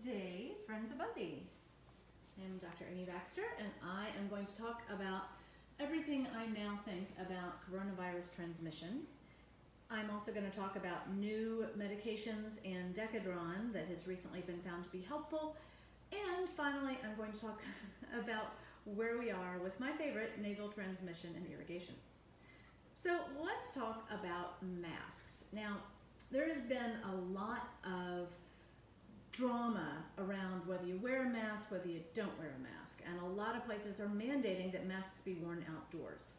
Good day, friends of Buzzy. I'm Dr. Amy Baxter, and I am going to talk about everything I now think about coronavirus transmission. I'm also going to talk about new medications and Decadron that has recently been found to be helpful. And finally, I'm going to talk about where we are with my favorite, nasal transmission and irrigation. So let's talk about masks. Now, there has been a lot of drama around whether you wear a mask, whether you don't wear a mask, and a lot of places are mandating that masks be worn outdoors.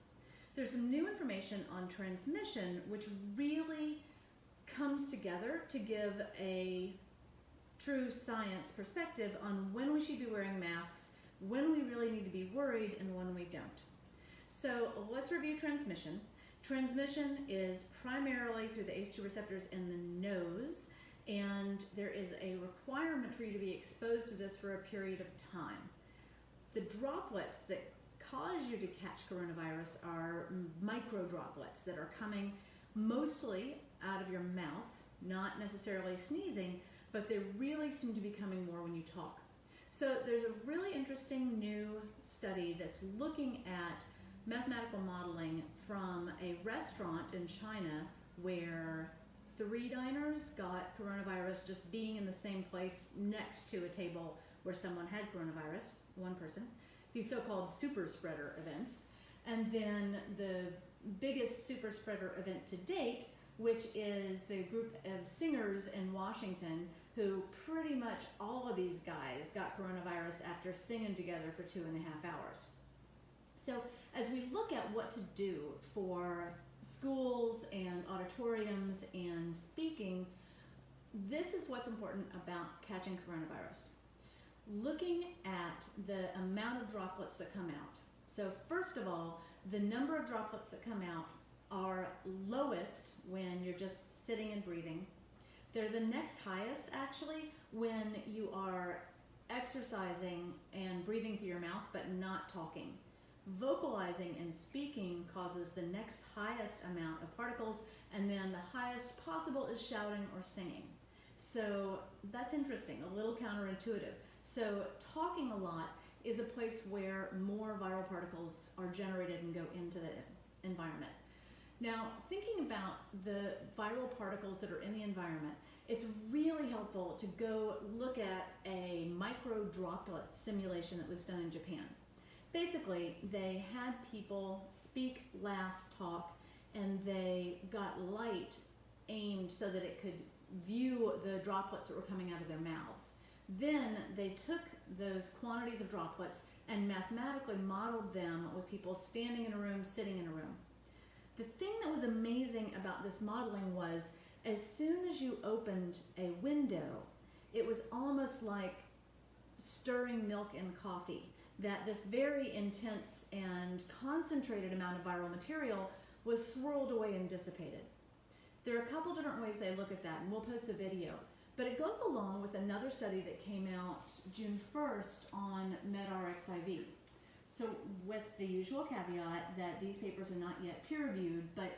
There's some new information on transmission which really comes together to give a true science perspective on when we should be wearing masks, when we really need to be worried, and when we don't. So let's review transmission. Transmission is primarily through the ACE2 receptors in the nose, and there is a requirement for you to be exposed to this for a period of time. The droplets that cause you to catch coronavirus are microdroplets that are coming mostly out of your mouth, not necessarily sneezing, but they really seem to be coming more when you talk. So there's a really interesting new study that's looking at mathematical modeling from a restaurant in China where 3 diners got coronavirus just being in the same place next to a table where someone had coronavirus, one person, these so-called super spreader events. And then the biggest super spreader event to date, which is the group of singers in Washington who pretty much all of these guys got coronavirus after singing together for 2.5 hours. So as we look at what to do for schools and auditoriums and speaking, this is what's important about catching coronavirus. Looking at the amount of droplets that come out. So first of all, the number of droplets that come out are lowest when you're just sitting and breathing. They're the next highest actually when you are exercising and breathing through your mouth but not talking. Vocalizing and speaking causes the next highest amount of particles, and then the highest possible is shouting or singing. So that's interesting, a little counterintuitive. So talking a lot is a place where more viral particles are generated and go into the environment. Now, thinking about the viral particles that are in the environment, it's really helpful to go look at a microdroplet simulation that was done in Japan. Basically, they had people speak, laugh, talk, and they got light aimed so that it could view the droplets that were coming out of their mouths. Then they took those quantities of droplets and mathematically modeled them with people standing in a room, sitting in a room. The thing that was amazing about this modeling was as soon as you opened a window, it was almost like stirring milk in coffee. That this very intense and concentrated amount of viral material was swirled away and dissipated. There are a couple different ways they look at that, and we'll post the video. But it goes along with another study that came out June 1st on MedRxiv. So with the usual caveat that these papers are not yet peer-reviewed, but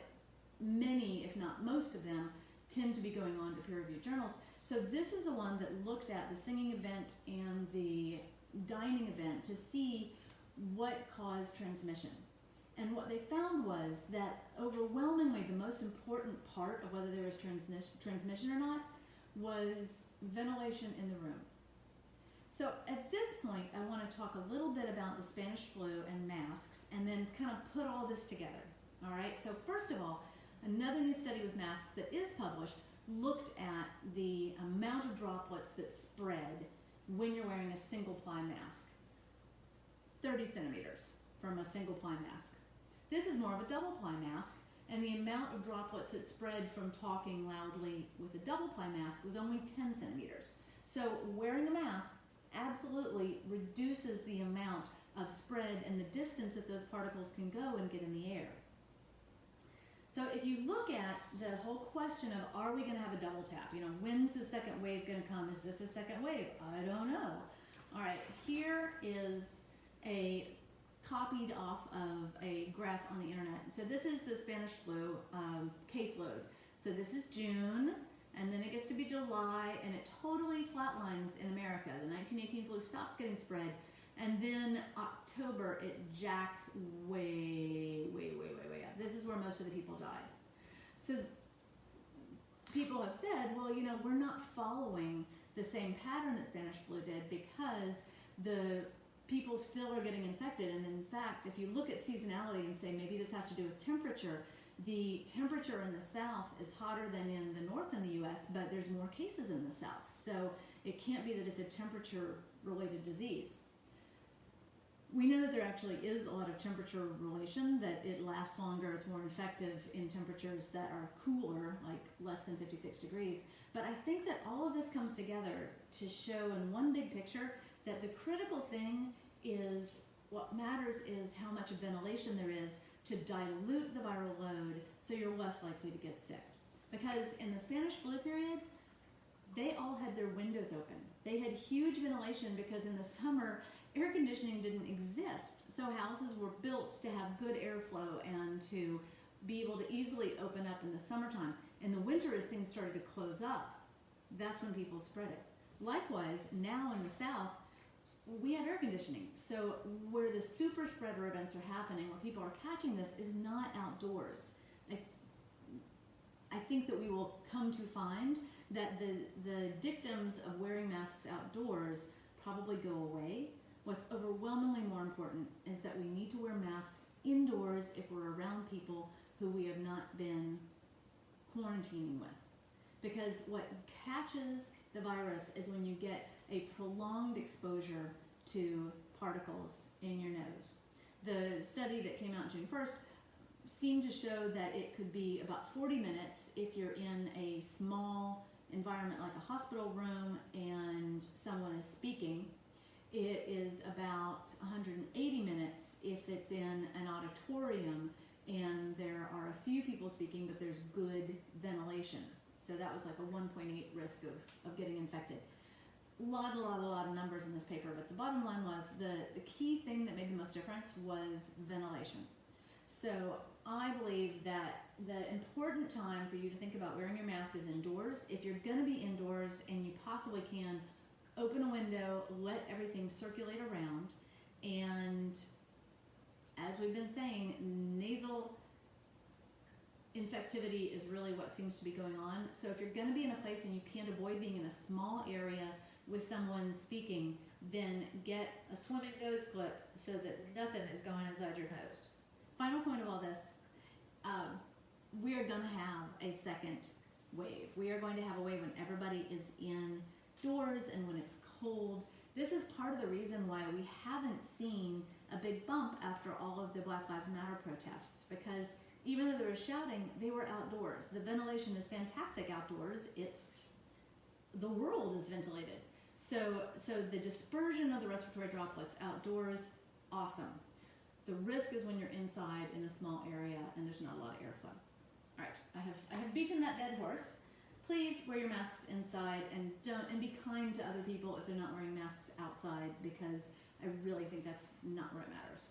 many, if not most of them, tend to be going on to peer-reviewed journals. So this is the one that looked at the singing event and the dining event to see what caused transmission. And what they found was that overwhelmingly the most important part of whether there was transmission or not was ventilation in the room. So at this point, I want to talk a little bit about the Spanish flu and masks and then kind of put all this together. All right, so first of all, another new study with masks that is published looked at the amount of droplets that spread when you're wearing a single ply mask. 30 centimeters from a single ply mask. This is more of a double ply mask, and the amount of droplets that spread from talking loudly with a double ply mask was only 10 centimeters. So wearing a mask absolutely reduces the amount of spread and the distance that those particles can go and get in the air. So if you look at the whole question of are we going to have a double tap? You know, when's the second wave going to come? Is this a second wave? I don't know. All right, here is a copied off of a graph on the internet. So this is the Spanish flu caseload. So this is June, and then it gets to be July, and it totally flat flatlines in America. The 1918 flu stops getting spread, and then October it jacks way up. This is where most of the people died. So people have said, well, you know, we're not following the same pattern that Spanish flu did because the people still are getting infected. And in fact, if you look at seasonality and say maybe this has to do with temperature, the temperature in the south is hotter than in the north in the US, but there's more cases in the south. So it can't be that it's a temperature-related disease. We know that there actually is a lot of temperature relation, that it lasts longer, it's more effective in temperatures that are cooler, like less than 56 degrees. But I think that all of this comes together to show in one big picture that the critical thing is, what matters is how much ventilation there is to dilute the viral load so you're less likely to get sick. Because in the Spanish flu period, they all had their windows open. They had huge ventilation because in the summer, air conditioning didn't exist. So houses were built to have good airflow and to be able to easily open up in the summertime. In the winter, as things started to close up, that's when people spread it. Likewise, now in the south, we have air conditioning. So where the super spreader events are happening, where people are catching this, is not outdoors. I think that we will come to find that the dictums of wearing masks outdoors probably go away. What's overwhelmingly more important is that we need to wear masks indoors if we're around people who we have not been quarantining with. Because what catches the virus is when you get a prolonged exposure to particles in your nose. The study that came out June 1st seemed to show that it could be about 40 minutes if you're in a small environment like a hospital room and someone is speaking. It is about 180 minutes if it's in an auditorium and there are a few people speaking, but there's good ventilation. So that was like a 1.8 risk of getting infected. A lot of numbers in this paper, but the bottom line was the key thing that made the most difference was ventilation. So I believe that the important time for you to think about wearing your mask is indoors. If you're going to be indoors and you possibly can, open a window, let everything circulate around, and as we've been saying, nasal infectivity is really what seems to be going on. So if you're going to be in a place and you can't avoid being in a small area with someone speaking, then get a swimming nose clip so that nothing is going inside your nose. Final point of all this, we are going to have a second wave. We are going to have a wave when everybody is indoors and when it's cold. This is part of the reason why we haven't seen a big bump after all of the Black Lives Matter protests, because even though they were shouting, they were outdoors. The ventilation is fantastic outdoors. The world is ventilated. So the dispersion of the respiratory droplets outdoors, awesome. The risk is when you're inside in a small area and there's not a lot of airflow. All right, I have beaten that dead horse. Please wear your masks inside and be kind to other people if they're not wearing masks outside, because I really think that's not where it matters.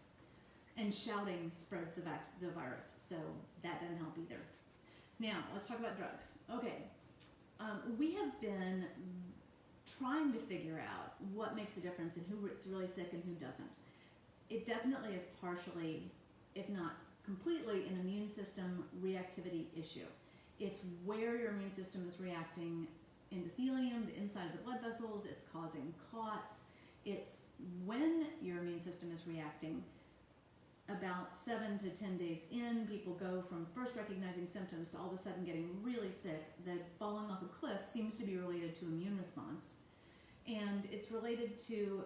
And shouting spreads the virus, so that doesn't help either. Now, let's talk about drugs. Okay, we have been trying to figure out what makes a difference in who is really sick and who doesn't. It definitely is partially, if not completely, an immune system reactivity issue. It's where your immune system is reacting: endothelium, the inside of the blood vessels, it's causing clots. It's when your immune system is reacting. About 7 to 10 days in, people go from first recognizing symptoms to all of a sudden getting really sick. The falling off a cliff seems to be related to immune response. And it's related to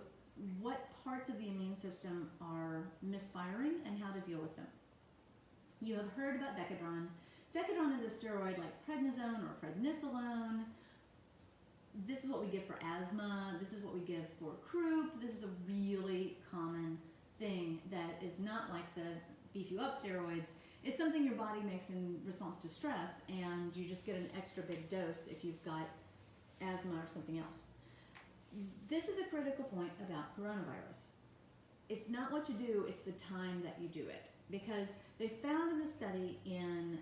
what parts of the immune system are misfiring and how to deal with them. You have heard about Decadron. Decadron is a steroid like prednisone or prednisolone. This is what we give for asthma. This is what we give for croup. This is a really common thing that is not like the beef you up steroids. It's something your body makes in response to stress, and you just get an extra big dose if you've got asthma or something else. This is a critical point about coronavirus. It's not what you do, it's the time that you do it. Because they found in the study in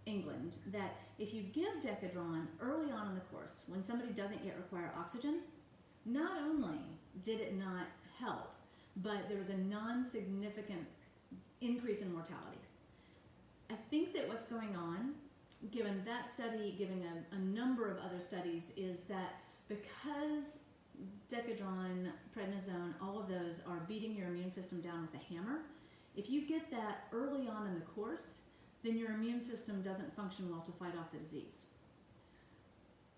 England that if you give Decadron early on in the course, when somebody doesn't yet require oxygen, not only did it not help, but there was a non-significant increase in mortality. I think that what's going on, given that study, given a number of other studies, is that because Decadron, prednisone, all of those are beating your immune system down with a hammer, if you get that early on in the course, then your immune system doesn't function well to fight off the disease.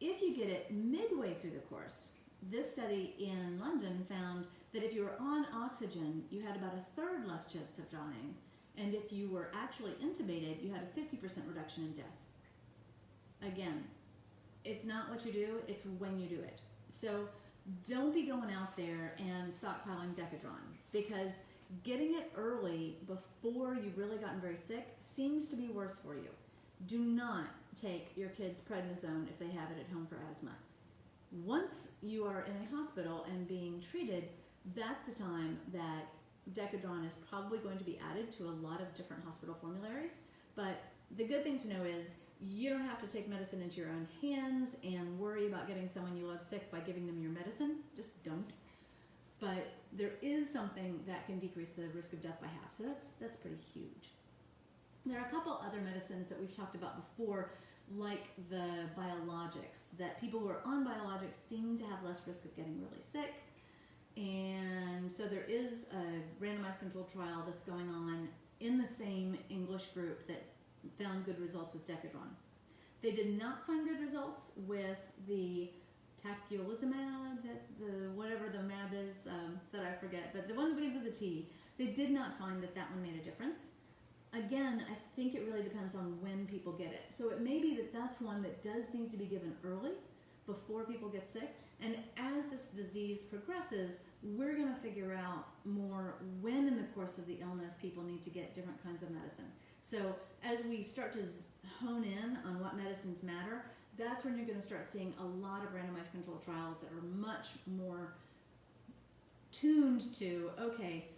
If you get it midway through the course, this study in London found that if you were on oxygen, you had about a third less chance of dying, and if you were actually intubated, you had a 50% reduction in death. Again, it's not what you do, it's when you do it. So don't be going out there and stockpiling Decadron, because getting it early before you've really gotten very sick seems to be worse for you. Do not take your kids prednisone if they have it at home for asthma. Once you are in a hospital and being treated, that's the time that Decadron is probably going to be added to a lot of different hospital formularies. But the good thing to know is you don't have to take medicine into your own hands and worry about getting someone you love sick by giving them your medicine. Just don't. But there is something that can decrease the risk of death by half, so that's pretty huge. There are a couple other medicines that we've talked about before, like the biologics, that people who are on biologics seem to have less risk of getting really sick. And so there is a randomized controlled trial that's going on in the same English group that found good results with Decadron. They did not find good results with the tacrolimus, whatever the mab is, that I forget, but the one that begins with the T. They did not find that one made a difference. Again, I think it really depends on when people get it. So it may be that that's one that does need to be given early, before people get sick. And as this disease progresses, we're going to figure out more when in the course of the illness people need to get different kinds of medicine. So as we start to hone in on what medicines matter, that's when you're going to start seeing a lot of randomized controlled trials that are much more tuned to, okay,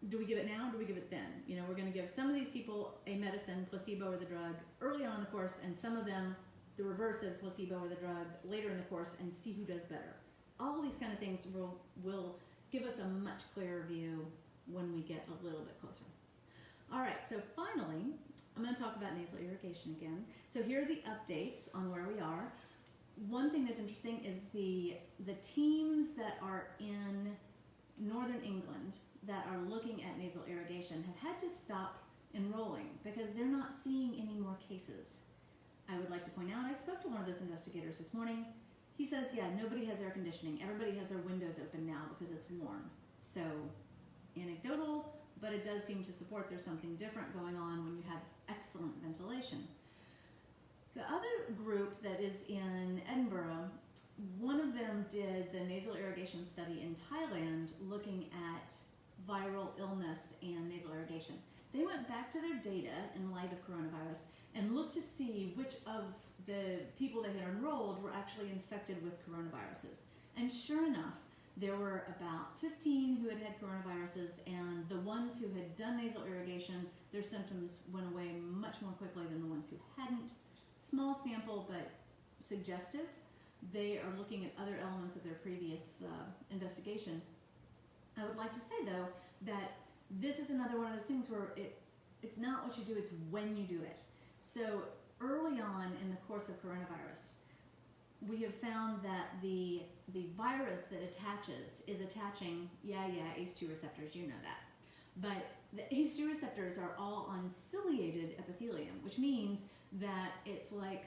do we give it now or do we give it then? You know, we're going to give some of these people a medicine, placebo or the drug, early on in the course, and some of them the reverse of placebo or the drug later in the course, and see who does better. All these kind of things will give us a much clearer view when we get a little bit closer. All right, so finally, I'm going to talk about nasal irrigation again. So here are the updates on where we are. One thing that's interesting is the teams that are in Northern England that are looking at nasal irrigation have had to stop enrolling because they're not seeing any more cases. I would like to point out, I spoke to one of those investigators this morning. He says, yeah, nobody has air conditioning. Everybody has their windows open now because it's warm. So anecdotal, but it does seem to support there's something different going on when you have excellent ventilation. The other group that is in Edinburgh, one of them did the nasal irrigation study in Thailand looking at viral illness and nasal irrigation. They went back to their data in light of coronavirus and looked to see which of the people they had enrolled were actually infected with coronaviruses. And sure enough, there were about 15 who had had coronaviruses, and the ones who had done nasal irrigation, their symptoms went away much more quickly than the ones who hadn't. Small sample, but suggestive. They are looking at other elements of their previous investigation. I would like to say, though, that this is another one of those things where it's not what you do, it's when you do it. So early on in the course of coronavirus, we have found that the virus that attaches is attaching, ACE2 receptors, you know that. But the ACE2 receptors are all on ciliated epithelium, which means that it's like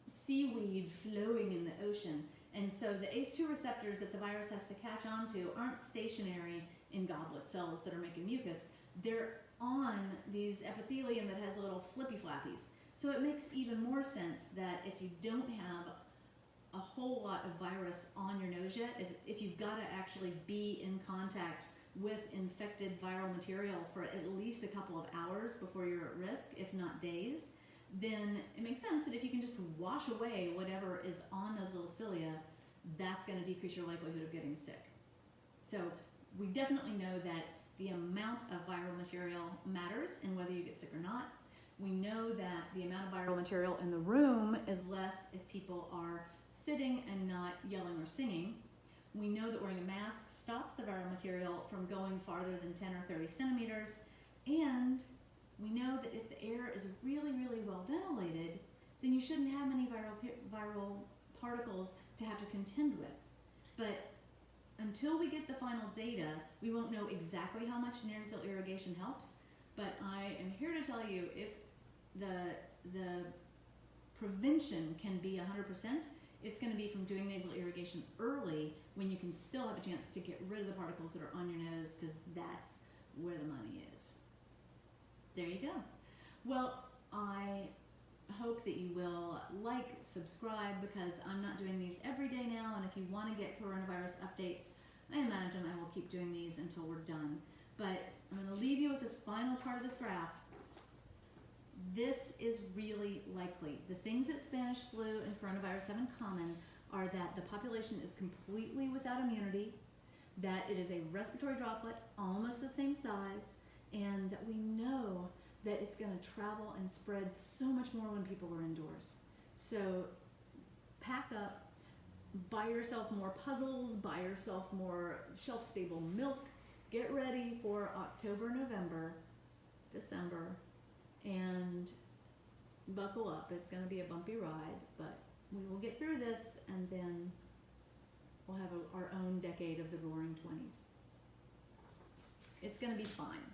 seaweed flowing in the ocean. And so the ACE2 receptors that the virus has to catch onto aren't stationary in goblet cells that are making mucus. They're on these epithelium that has little flippy flappies. So it makes even more sense that if you don't have a whole lot of virus on your nose yet, if you've got to actually be in contact with infected viral material for at least a couple of hours before you're at risk, if not days, then it makes sense that if you can just wash away whatever is on those little cilia, that's going to decrease your likelihood of getting sick. So we definitely know that the amount of viral material matters in whether you get sick or not. We know that the amount of viral material in the room is less if people are sitting and not yelling or singing. We know that wearing a mask stops the viral material from going farther than 10 or 30 centimeters. And we know that if the air is really, really well ventilated, then you shouldn't have many viral particles to have to contend with. But until we get the final data, we won't know exactly how much nasal irrigation helps. But I am here to tell you, if the prevention can be 100%, it's going to be from doing nasal irrigation early when you can still have a chance to get rid of the particles that are on your nose, because that's where the money is. There you go. Well, I hope that you will like, subscribe, because I'm not doing these every day now, and if you want to get coronavirus updates, I imagine I will keep doing these until we're done. But I'm going to leave you with this final part of this graph. This is really likely. The things that Spanish flu and coronavirus have in common are that the population is completely without immunity, that it is a respiratory droplet almost the same size, and that we know that it's going to travel and spread so much more when people are indoors. So pack up, buy yourself more puzzles, buy yourself more shelf-stable milk, get ready for October, November, December, and buckle up. It's going to be a bumpy ride, but we will get through this, and then we'll have our own decade of the roaring 20s. It's going to be fine.